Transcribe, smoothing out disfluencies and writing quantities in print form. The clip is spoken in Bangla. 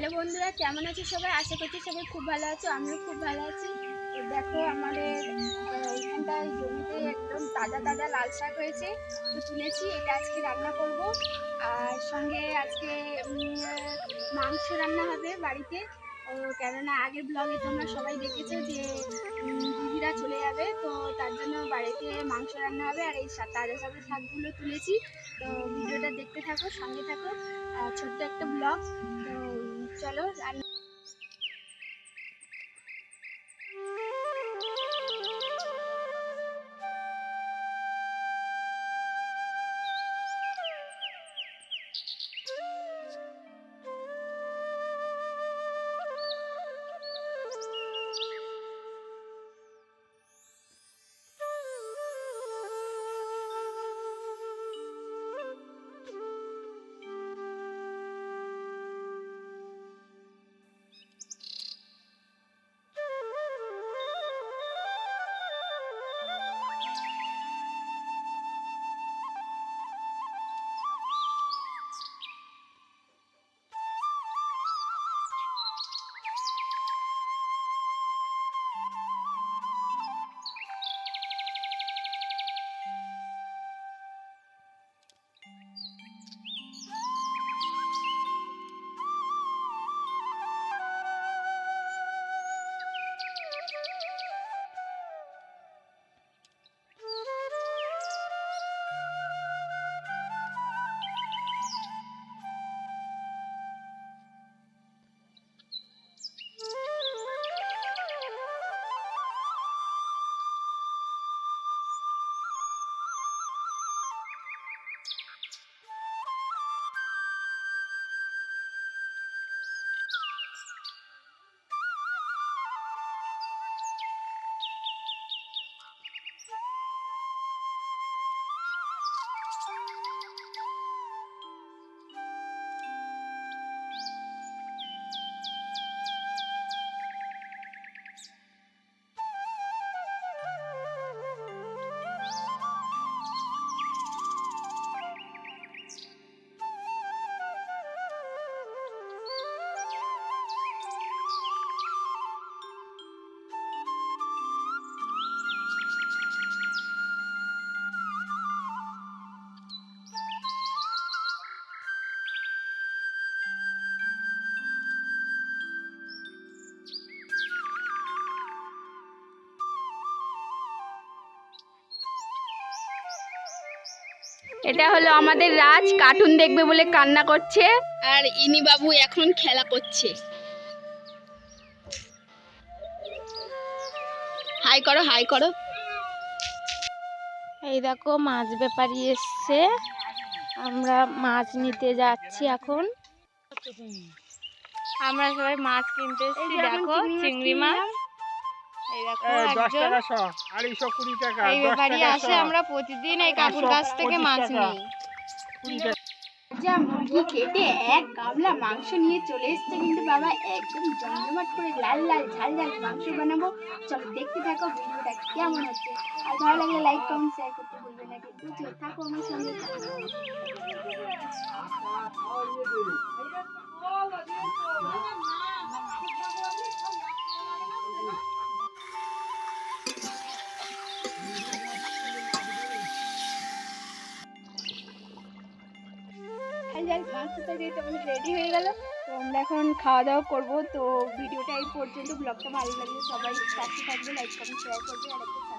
হ্যালো বন্ধুরা, কেমন আছো সবাই? আশা করছি সবাই খুব ভালো আছো, আমিও খুব ভালো আছি। তো দেখো আমাদের এখানটায় জমিতে একদম তাজা তাজা লাল শাক হয়েছে, তো তুলেছি। এটা আজকে রান্না করব, আর সঙ্গে আজকে মাংস রান্না হবে বাড়িতে। কেননা আগের ব্লগে তোমরা সবাই দেখেছো যে দিদিরা চলে যাবে, তো তার জন্য বাড়িতে মাংস রান্না হবে। আর এই তাজা তাজা শাকগুলো তুলেছি, তো ভিডিওটা দেখতে থাকো, সঙ্গে থাকো। ছোট্ট একটা ব্লগ, তো চলো রান্না। এটা হলো আমাদের রাজ, কার্টুন দেখবে বলে কান্না করছে, আর ইনি বাবু এখন খেলা করছে। হাই করো, হাই করো। এই দেখো মাছ ব্যাপারী এসছে, আমরা মাছ নিতে যাচ্ছি এখন। আমরা সবাই মাছ কিনতে এসেছি। দেখো চিংড়ি মাছ, এই দেখো একজন এই ব্যাপারী আসে, আমরা প্রতিদিন এই কাকুর কাছ থেকে মাছ নিই। যা মুরগি কেটে এক গামলা মাংস নিয়ে চলে এসছে, কিন্তু বাবা একদম জমজমাট করে লাল লাল ঝাল ঝাল মাংস বানাবো। চলো দেখতে থাকো ভিডিওটা কেমন হচ্ছে, আর ভালো লাগলে লাইক কমেন্ট শেয়ার করতে ভুলবে না কিন্তু। থাকো আমার সঙ্গে। মাংসটা যেহেতু আমাদের রেডি হয়ে গেল, তো আমরা এখন খাওয়া দাওয়া করবো। তো ভিডিওটা এই পর্যন্ত। ব্লগটা ভালো লাগলে সবাই পাশে থাকবে, লাইক কমেন্ট শেয়ার করবে, আর একটা